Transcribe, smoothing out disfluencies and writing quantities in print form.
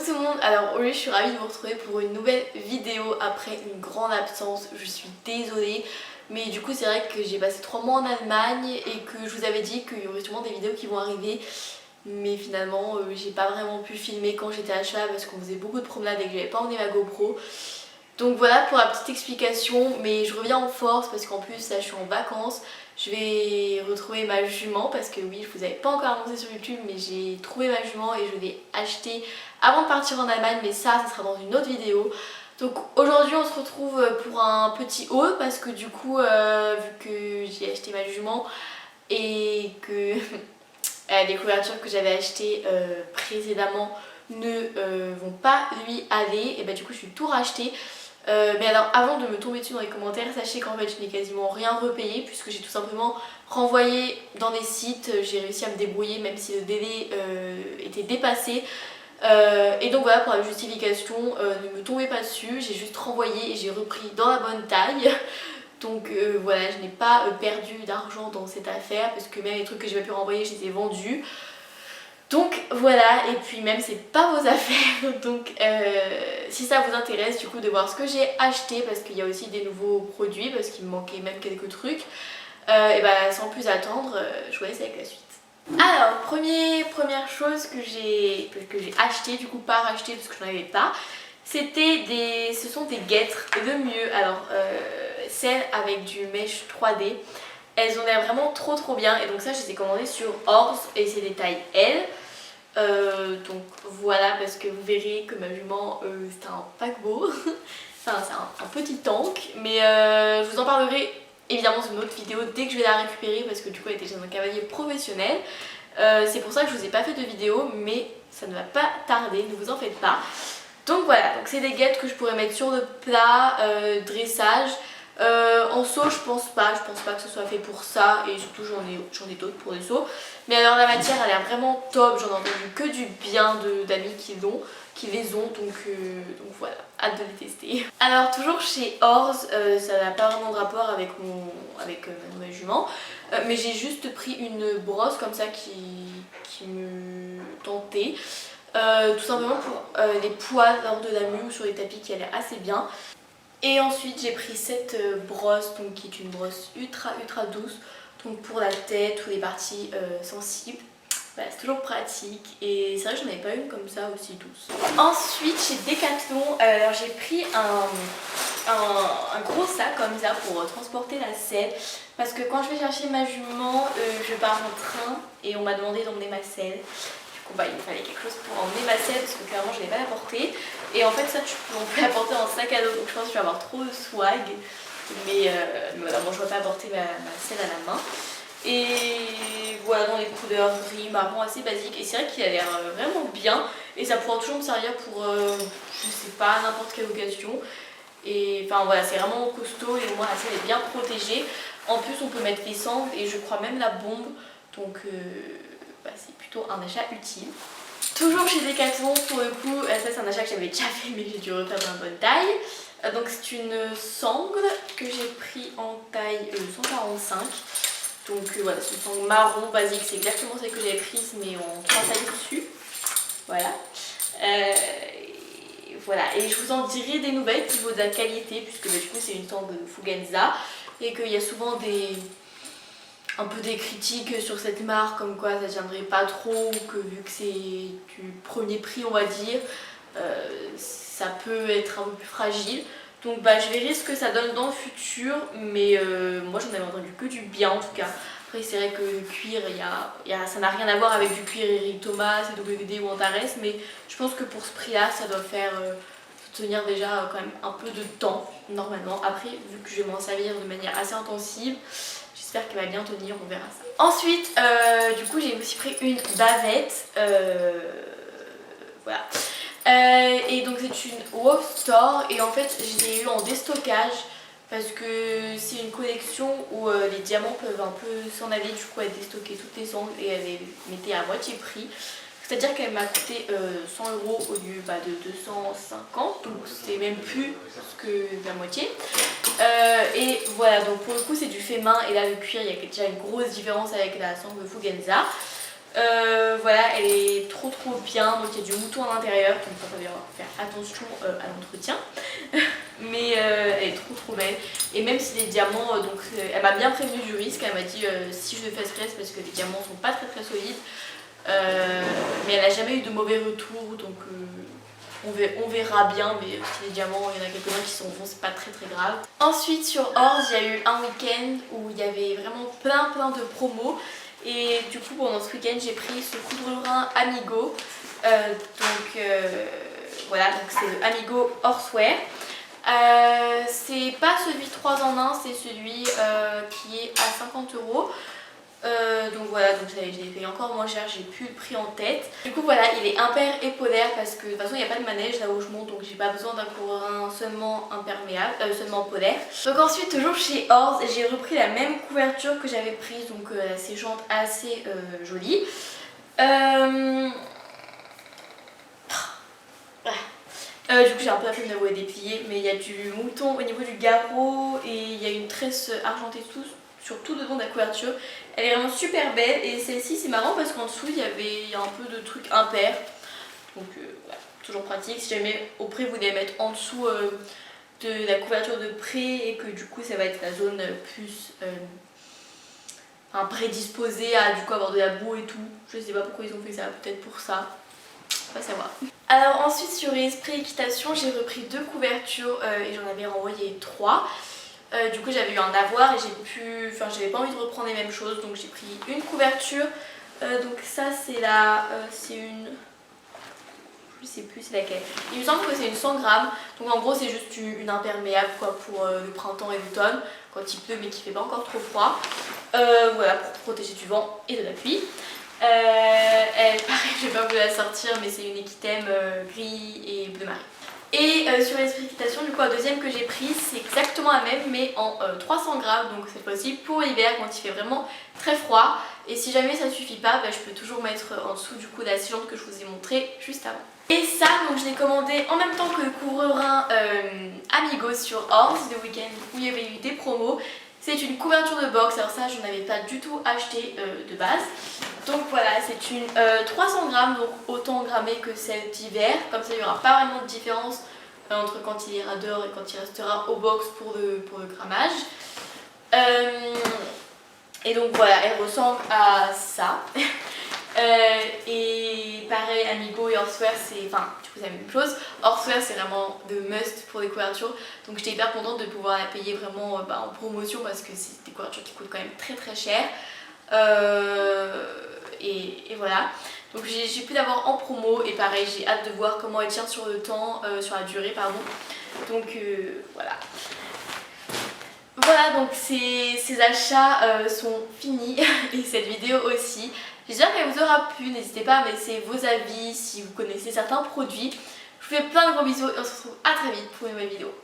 tout le monde, alors aujourd'hui je suis ravie de vous retrouver pour une nouvelle vidéo après une grande absence. Je suis désolée, mais du coup c'est vrai que j'ai passé 3 mois en Allemagne et que je vous avais dit qu'il y aurait sûrement des vidéos qui vont arriver. Mais finalement j'ai pas vraiment pu filmer quand j'étais à cheval parce qu'on faisait beaucoup de promenades et que j'avais pas emmené ma GoPro. Donc voilà pour la petite explication, mais je reviens en force parce qu'en plus là je suis en vacances. Je vais retrouver ma jument parce que oui, je vous avais pas encore annoncé sur YouTube, mais j'ai trouvé ma jument et je l'ai achetée avant de partir en Allemagne, mais ça sera dans une autre vidéo. Donc aujourd'hui on se retrouve pour un petit haul parce que du coup vu que j'ai acheté ma jument et que les couvertures que j'avais achetées précédemment ne vont pas lui aller, et bah du coup je suis tout racheté. Mais alors avant de me tomber dessus dans les commentaires, sachez qu'en fait je n'ai quasiment rien repayé puisque j'ai tout simplement renvoyé dans des sites, j'ai réussi à me débrouiller même si le délai était dépassé. Et donc voilà, pour la justification, ne me tombez pas dessus, j'ai juste renvoyé et j'ai repris dans la bonne taille. Donc voilà, je n'ai pas perdu d'argent dans cette affaire parce que même les trucs que j'ai pas pu renvoyer, je les ai vendus. Donc voilà, et puis même c'est pas vos affaires, donc si ça vous intéresse du coup de voir ce que j'ai acheté parce qu'il y a aussi des nouveaux produits parce qu'il me manquait même quelques trucs, et bah sans plus attendre, je vous laisse avec la suite. Alors première chose que j'ai acheté, du coup pas racheté parce que je n'en avais pas, ce sont des guêtres de mieux. Alors celles avec du mesh 3D, elles ont l'air vraiment trop bien et donc ça je les ai commandées sur Ors et c'est des tailles L. Donc voilà, parce que vous verrez que ma jument c'est un paquebot, enfin c'est un petit tank, mais je vous en parlerai évidemment dans une autre vidéo dès que je vais la récupérer parce que du coup elle était chez un cavalier professionnel. C'est pour ça que je vous ai pas fait de vidéo, mais ça ne va pas tarder, ne vous en faites pas. Donc voilà, donc c'est des guêtres que je pourrais mettre sur le plat, dressage. En saut je pense pas que ce soit fait pour ça et surtout j'en ai d'autres pour des sauts. Mais alors la matière elle a l'air vraiment top, j'en ai entendu que du bien d'amis qui les ont, donc voilà, hâte de les tester. Alors toujours chez Ors, ça n'a pas vraiment de rapport avec ma nouvelle jument, mais j'ai juste pris une brosse comme ça qui me tentait. Tout simplement pour les poils lors de la mue ou sur les tapis qui allaient assez bien. Et ensuite j'ai pris cette brosse donc, qui est une brosse ultra douce donc pour la tête ou les parties sensibles. Voilà, c'est toujours pratique et c'est vrai que j'en avais pas une comme ça aussi douce. Ensuite chez Decathlon, alors j'ai pris un gros sac comme ça pour transporter la selle parce que quand je vais chercher ma jument, je pars en train et on m'a demandé d'emmener ma selle. Bah, il me fallait quelque chose pour emmener ma selle parce que clairement je ne l'ai pas apporté. Et en fait ça on peut l'apporter en sac à dos, donc je pense que je vais avoir trop de swag. Mais voilà, bon, je ne vais pas apporter ma selle à la main. Et voilà, dans les couleurs gris, marron assez basiques. Et c'est vrai qu'il a l'air vraiment bien. Et ça pourra toujours me servir pour, je sais pas, n'importe quelle occasion. Et enfin voilà, c'est vraiment costaud et au moins la selle est bien protégée. En plus on peut mettre les sangles et je crois même la bombe. Donc bah, c'est plutôt un achat utile. Toujours chez Decathlon, pour le coup, ça c'est un achat que j'avais déjà fait mais j'ai dû refaire dans la bonne taille. Donc c'est une sangle que j'ai pris en taille 145. Donc voilà, c'est une sangle marron basique, c'est exactement celle que j'avais prise mais en 3 tailles dessus. Voilà. Voilà, et je vous en dirai des nouvelles au niveau de la qualité puisque bah, du coup c'est une sangle de Fugenza et qu'il y a souvent un peu des critiques sur cette marque comme quoi ça tiendrait pas trop, que vu que c'est du premier prix on va dire, ça peut être un peu plus fragile. Donc bah je verrai ce que ça donne dans le futur, mais moi j'en avais entendu que du bien en tout cas. Après c'est vrai que le cuir, ça n'a rien à voir avec du cuir Eric Thomas, CWD ou Antares, mais je pense que pour ce prix là ça doit faire tenir déjà quand même un peu de temps normalement. Après vu que je vais m'en servir de manière assez intensive, j'espère qu'elle va bien tenir, on verra ça. Ensuite, du coup, j'ai aussi pris une bavette. Voilà. Et donc, c'est une Wow Store. Et en fait, je l'ai eu en déstockage parce que c'est une collection où les diamants peuvent un peu s'en aller. Du coup, elle déstockait toutes les sangles et elle les mettait à moitié prix. C'est-à-dire qu'elle m'a coûté 100 € au lieu de 250, donc c'est même plus que la moitié. Et voilà, donc pour le coup c'est du fait main et là le cuir il y a déjà une grosse différence avec la sangle Fugenza. Voilà, elle est trop bien, donc il y a du mouton à l'intérieur, donc il va falloir faire attention à l'entretien. Mais elle est trop belle. Et même si les diamants, donc elle m'a bien prévenu du risque, elle m'a dit si je le fais stress parce que les diamants sont pas très solides. Mais elle n'a jamais eu de mauvais retours, donc on verra bien, mais si les diamants, il y en a quelques-uns qui sont bons, c'est pas très grave. Ensuite sur Orz, il y a eu un week-end où il y avait vraiment plein de promos. Et du coup pendant ce week-end j'ai pris ce couvre-rein Amigo. Voilà, donc c'est le Amigo Horsewear. C'est pas celui 3 en 1, c'est celui qui est à 50 €. Donc voilà, donc je l'ai payé encore moins cher, j'ai plus le prix en tête. Du coup voilà, il est impair et polaire parce que de toute façon il n'y a pas de manège là où je monte, donc j'ai pas besoin d'un couvre-rein seulement imperméable, seulement polaire. Donc ensuite toujours chez Orz, j'ai repris la même couverture que j'avais prise, donc ces jantes assez jolies. Du coup j'ai un peu la flemme de les déplier, mais il y a du mouton au niveau du garrot et il y a une tresse argentée sur tout devant de la couverture. Elle est vraiment super belle et celle-ci c'est marrant parce qu'en dessous il y a un peu de trucs impairs. Donc voilà, toujours pratique. Si jamais au pré vous voulez mettre en dessous de la couverture de pré et que du coup ça va être la zone plus prédisposée à du coup avoir de la boue et tout. Je sais pas pourquoi ils ont fait ça, peut-être pour ça. Pas savoir. Alors ensuite sur Esprit Équitation j'ai repris 2 couvertures et j'en avais renvoyé 3. Du coup j'avais eu un avoir et j'avais pas envie de reprendre les mêmes choses, donc j'ai pris une couverture. Donc ça c'est c'est une, je sais plus c'est laquelle. Il me semble que c'est une 100 grammes. Donc en gros c'est juste une imperméable quoi pour le printemps et l'automne quand il pleut mais qu'il fait pas encore trop froid. Voilà, pour protéger du vent et de la pluie. Pareil, je vais pas vous la sortir, mais c'est une équithème gris et bleu marine. Et sur l'Esprit Équitation, du coup, la deuxième que j'ai prise, c'est exactement la même, mais en 300 grammes. Donc cette fois-ci pour l'hiver, quand il fait vraiment très froid. Et si jamais ça ne suffit pas, je peux toujours mettre en dessous du coup de la séchante que je vous ai montré juste avant. Et ça, donc je l'ai commandé en même temps que le couvre-rein Amigo sur Orz, le week-end où il y avait eu des promos. C'est une couverture de box, alors ça je n'avais pas du tout acheté de base. Donc voilà, c'est une 300 grammes, donc autant grammée que celle d'hiver. Comme ça il n'y aura pas vraiment de différence entre quand il ira dehors et quand il restera au box pour le grammage. Et donc voilà, elle ressemble à ça. Et pareil, Amigo et Horsewear, c'est la même chose. Horsewear c'est vraiment de must pour les couvertures, donc j'étais hyper contente de pouvoir la payer vraiment en promotion parce que c'est des couvertures qui coûtent quand même très cher. Et voilà, donc j'ai pu l'avoir en promo et pareil j'ai hâte de voir comment elle tient sur le temps, sur la durée pardon. Donc voilà. Voilà, donc ces achats sont finis et cette vidéo aussi. J'espère qu'elle vous aura plu, n'hésitez pas à me laisser vos avis si vous connaissez certains produits. Je vous fais plein de gros bisous et on se retrouve à très vite pour une nouvelle vidéo.